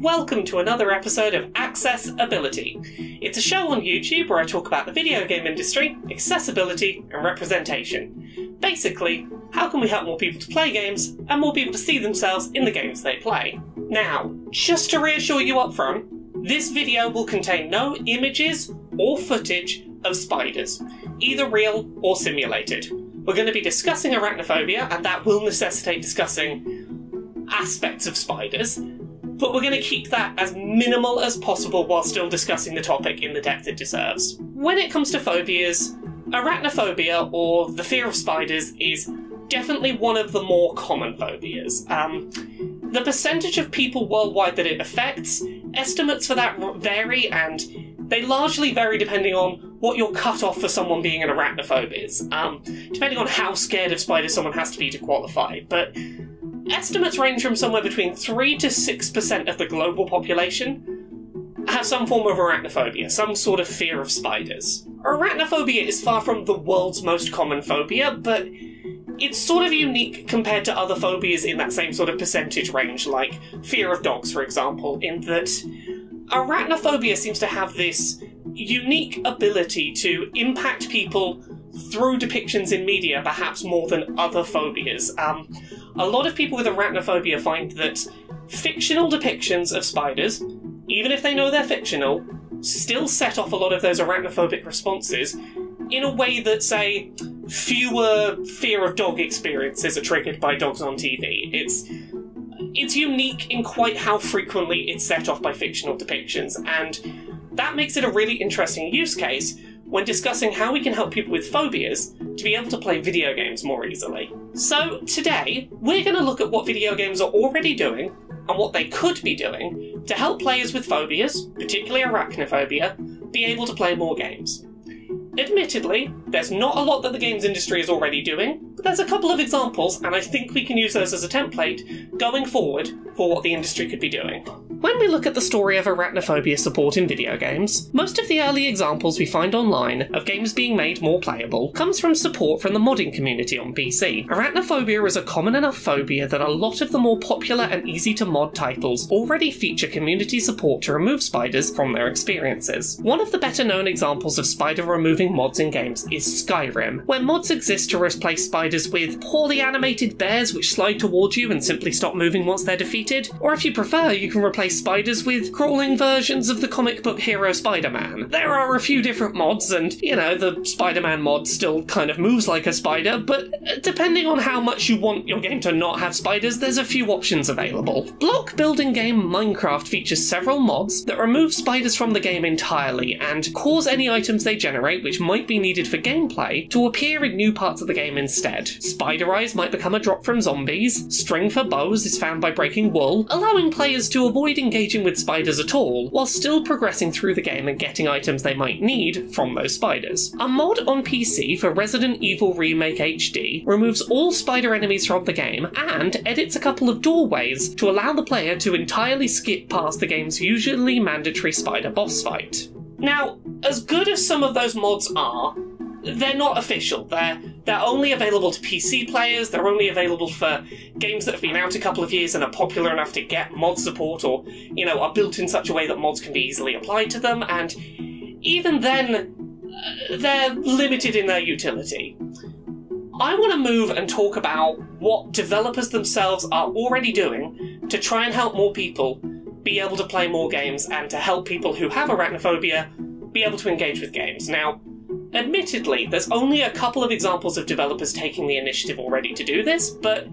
welcome to another episode of Accessibility. It's a show on YouTube where I talk about the video game industry, accessibility, and representation. Basically, how can we help more people to play games, and more people to see themselves in the games they play? Now, just to reassure you up front, this video will contain no images or footage of spiders, either real or simulated. We're going to be discussing arachnophobia, and that will necessitate discussing aspects of spiders, but we're going to keep that as minimal as possible while still discussing the topic in the depth it deserves. When it comes to phobias, arachnophobia, or the fear of spiders, is definitely one of the more common phobias. The percentage of people worldwide that it affects, estimates for that vary, and they largely vary depending on what your cut-off for someone being an arachnophobe is, depending on how scared of spiders someone has to be to qualify, but estimates range from somewhere between 3 to 6% of the global population have some form of arachnophobia, some sort of fear of spiders. Arachnophobia is far from the world's most common phobia, but it's sort of unique compared to other phobias in that same sort of percentage range, like fear of dogs, for example, in that arachnophobia seems to have this unique ability to impact people through depictions in media, perhaps more than other phobias. A lot of people with arachnophobia find that fictional depictions of spiders, even if they know they're fictional, still set off a lot of those arachnophobic responses in a way that, say, fewer fear of dog experiences are triggered by dogs on TV. It's unique in quite how frequently it's set off by fictional depictions, and that makes it a really interesting use case when discussing how we can help people with phobias to be able to play video games more easily. So today, we're going to look at what video games are already doing, and what they could be doing, to help players with phobias, particularly arachnophobia, be able to play more games. Admittedly, there's not a lot that the games industry is already doing, but there's a couple of examples, and I think we can use those as a template going forward for what the industry could be doing. When we look at the story of arachnophobia support in video games, most of the early examples we find online of games being made more playable comes from support from the modding community on PC. Arachnophobia is a common enough phobia that a lot of the more popular and easy to mod titles already feature community support to remove spiders from their experiences. One of the better known examples of spider removing mods in games is Skyrim, where mods exist to replace spiders with poorly animated bears which slide towards you and simply stop moving once they're defeated, or if you prefer, you can replace spiders with crawling versions of the comic book hero Spider-Man. There are a few different mods, and, you know, the Spider-Man mod still kind of moves like a spider, but depending on how much you want your game to not have spiders, there's a few options available. Block building game Minecraft features several mods that remove spiders from the game entirely, and cause any items they generate which might be needed for gameplay to appear in new parts of the game instead. Spider eyes might become a drop from zombies, string for bows is found by breaking wool, allowing players to avoid engaging with spiders at all, while still progressing through the game and getting items they might need from those spiders. A mod on PC for Resident Evil Remake HD removes all spider enemies from the game, and edits a couple of doorways to allow the player to entirely skip past the game's usually mandatory spider boss fight. Now, as good as some of those mods are, they're not official. They're only available to PC players, they're only available for games that have been out a couple of years and are popular enough to get mod support, or, you know, are built in such a way that mods can be easily applied to them, and even then, they're limited in their utility. I want to move and talk about what developers themselves are already doing to try and help more people be able to play more games, and to help people who have arachnophobia be able to engage with games. Now, admittedly, there's only a couple of examples of developers taking the initiative already to do this, but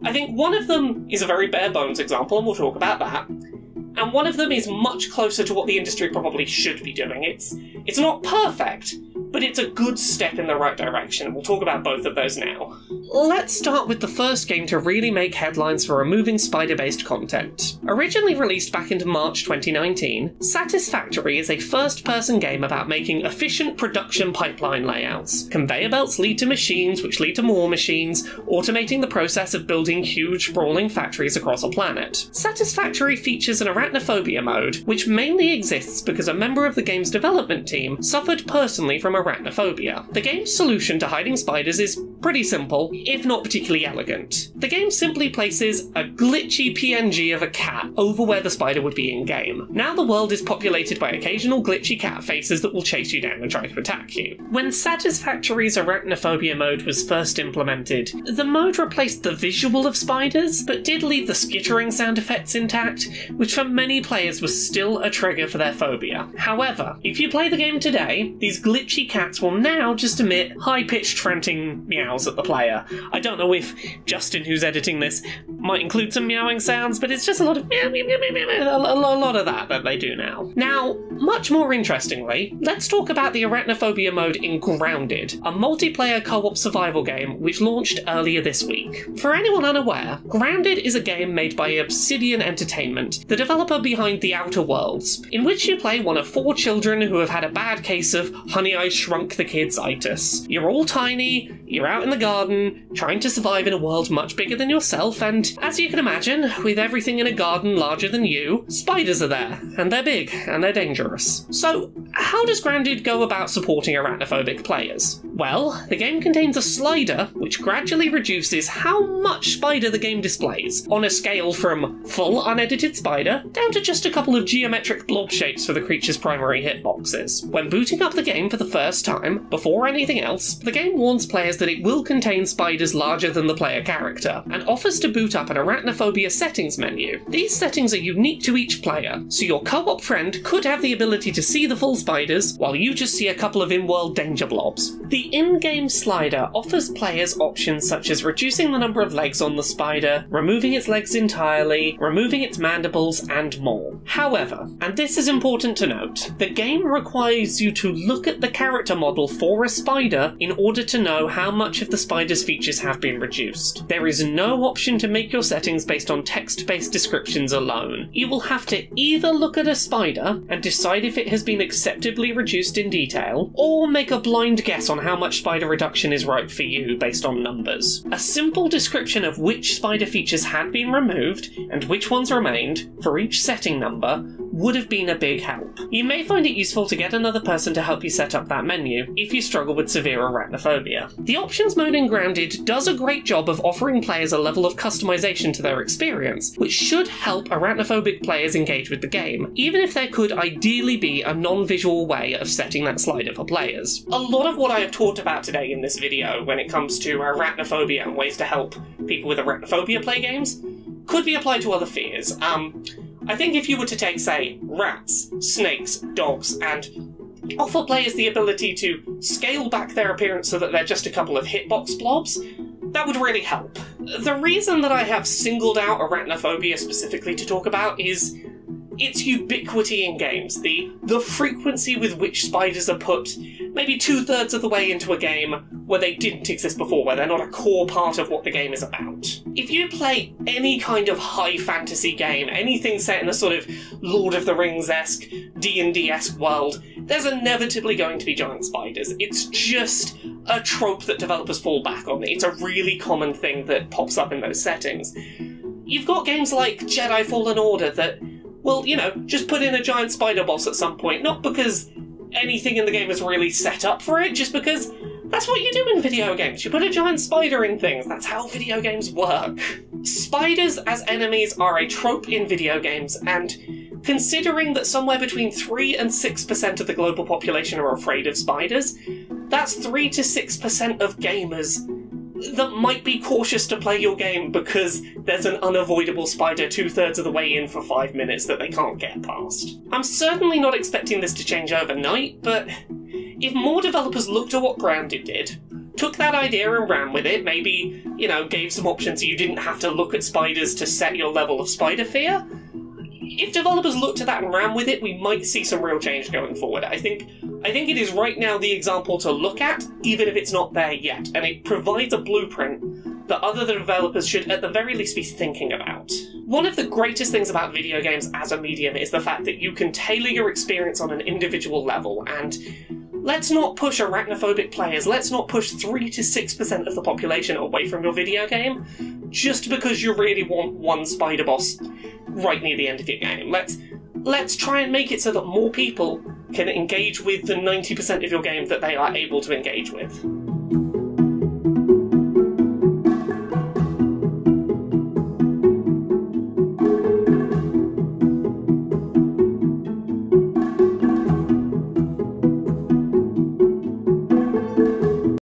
I think one of them is a very bare bones example, and we'll talk about that, and one of them is much closer to what the industry probably should be doing. It's not perfect, but it's a good step in the right direction, and we'll talk about both of those now. Let's start with the first game to really make headlines for removing spider-based content. Originally released back into March 2019, Satisfactory is a first-person game about making efficient production pipeline layouts. Conveyor belts lead to machines, which lead to more machines, automating the process of building huge, sprawling factories across a planet. Satisfactory features an arachnophobia mode, which mainly exists because a member of the game's development team suffered personally from arachnophobia. The game's solution to hiding spiders is pretty simple, if not particularly elegant. The game simply places a glitchy PNG of a cat over where the spider would be in-game. Now the world is populated by occasional glitchy cat faces that will chase you down and try to attack you. When Satisfactory's Arachnophobia mode was first implemented, the mode replaced the visual of spiders, but did leave the skittering sound effects intact, which for many players was still a trigger for their phobia. However, if you play the game today, these glitchy cats will now just emit high-pitched frantic meows at the player. I don't know if Justin, who's editing this, might include some meowing sounds, but it's just a lot of meow, meow, meow, meow, meow, a lot of that they do now. Now, much more interestingly, let's talk about the Arachnophobia mode in Grounded, a multiplayer co-op survival game which launched earlier this week. For anyone unaware, Grounded is a game made by Obsidian Entertainment, the developer behind The Outer Worlds, in which you play one of 4 children who have had a bad case of Honey, I Shrunk the Kids-itis. You're all tiny, you're out in the garden, trying to survive in a world much bigger than yourself, and as you can imagine, with everything in a garden larger than you, spiders are there, and they're big, and they're dangerous. So, how does Grounded go about supporting arachnophobic players? Well, the game contains a slider which gradually reduces how much spider the game displays, on a scale from full unedited spider down to just a couple of geometric blob shapes for the creature's primary hitboxes. When booting up the game for the first time, before anything else, the game warns players that it will contain spiders larger than the player character, and offers to boot up an Arachnophobia settings menu. These settings are unique to each player, so your co-op friend could have the ability to see the full spiders, while you just see a couple of in-world danger blobs. The in-game slider offers players options such as reducing the number of legs on the spider, removing its legs entirely, removing its mandibles, and more. However, and this is important to note, the game requires you to look at the character model for a spider in order to know how much of the spider's features have been reduced. There is no option to make your settings based on text-based descriptions alone. You will have to either look at a spider and decide if it has been acceptably reduced in detail, or make a blind guess on how much spider reduction is right for you based on numbers. A simple description of which spider features had been removed and which ones remained for each setting number would have been a big help. You may find it useful to get another person to help you set up that menu if you struggle with severe arachnophobia. The options mode in Grounded does a great job of offering players a level of customization to their experience, which should help arachnophobic players engage with the game, even if there could ideally be a non-visual way of setting that slider for players. A lot of what I have talked about today in this video when it comes to arachnophobia and ways to help people with arachnophobia play games could be applied to other fears. I think if you were to take, say, rats, snakes, dogs, and offer players the ability to scale back their appearance so that they're just a couple of hitbox blobs, that would really help. The reason that I have singled out arachnophobia specifically to talk about is its ubiquity in games, the frequency with which spiders are put maybe 2/3 of the way into a game where they didn't exist before, where they're not a core part of what the game is about. If you play any kind of high fantasy game, anything set in a sort of Lord of the Rings-esque, D&D-esque world, there's inevitably going to be giant spiders. It's just a trope that developers fall back on. It's a really common thing that pops up in those settings. You've got games like Jedi Fallen Order that, well, you know, just put in a giant spider boss at some point, not because anything in the game is really set up for it, just because that's what you do in video games. You put a giant spider in things. That's how video games work. Spiders as enemies are a trope in video games, and considering that somewhere between 3 and 6% of the global population are afraid of spiders, that's 3 to 6% of gamers that might be cautious to play your game because there's an unavoidable spider 2/3 of the way in for 5 minutes that they can't get past. I'm certainly not expecting this to change overnight, but if more developers looked at what Grounded did, took that idea and ran with it, maybe, you know, gave some options so you didn't have to look at spiders to set your level of spider fear, if developers looked at that and ran with it, we might see some real change going forward. I think it is right now the example to look at, even if it's not there yet, and it provides a blueprint that other developers should at the very least be thinking about. One of the greatest things about video games as a medium is the fact that you can tailor your experience on an individual level, and let's not push arachnophobic players, let's not push 3 to 6% of the population away from your video game just because you really want one spider boss right near the end of your game. Let's try and make it so that more people can engage with the 90% of your game that they are able to engage with.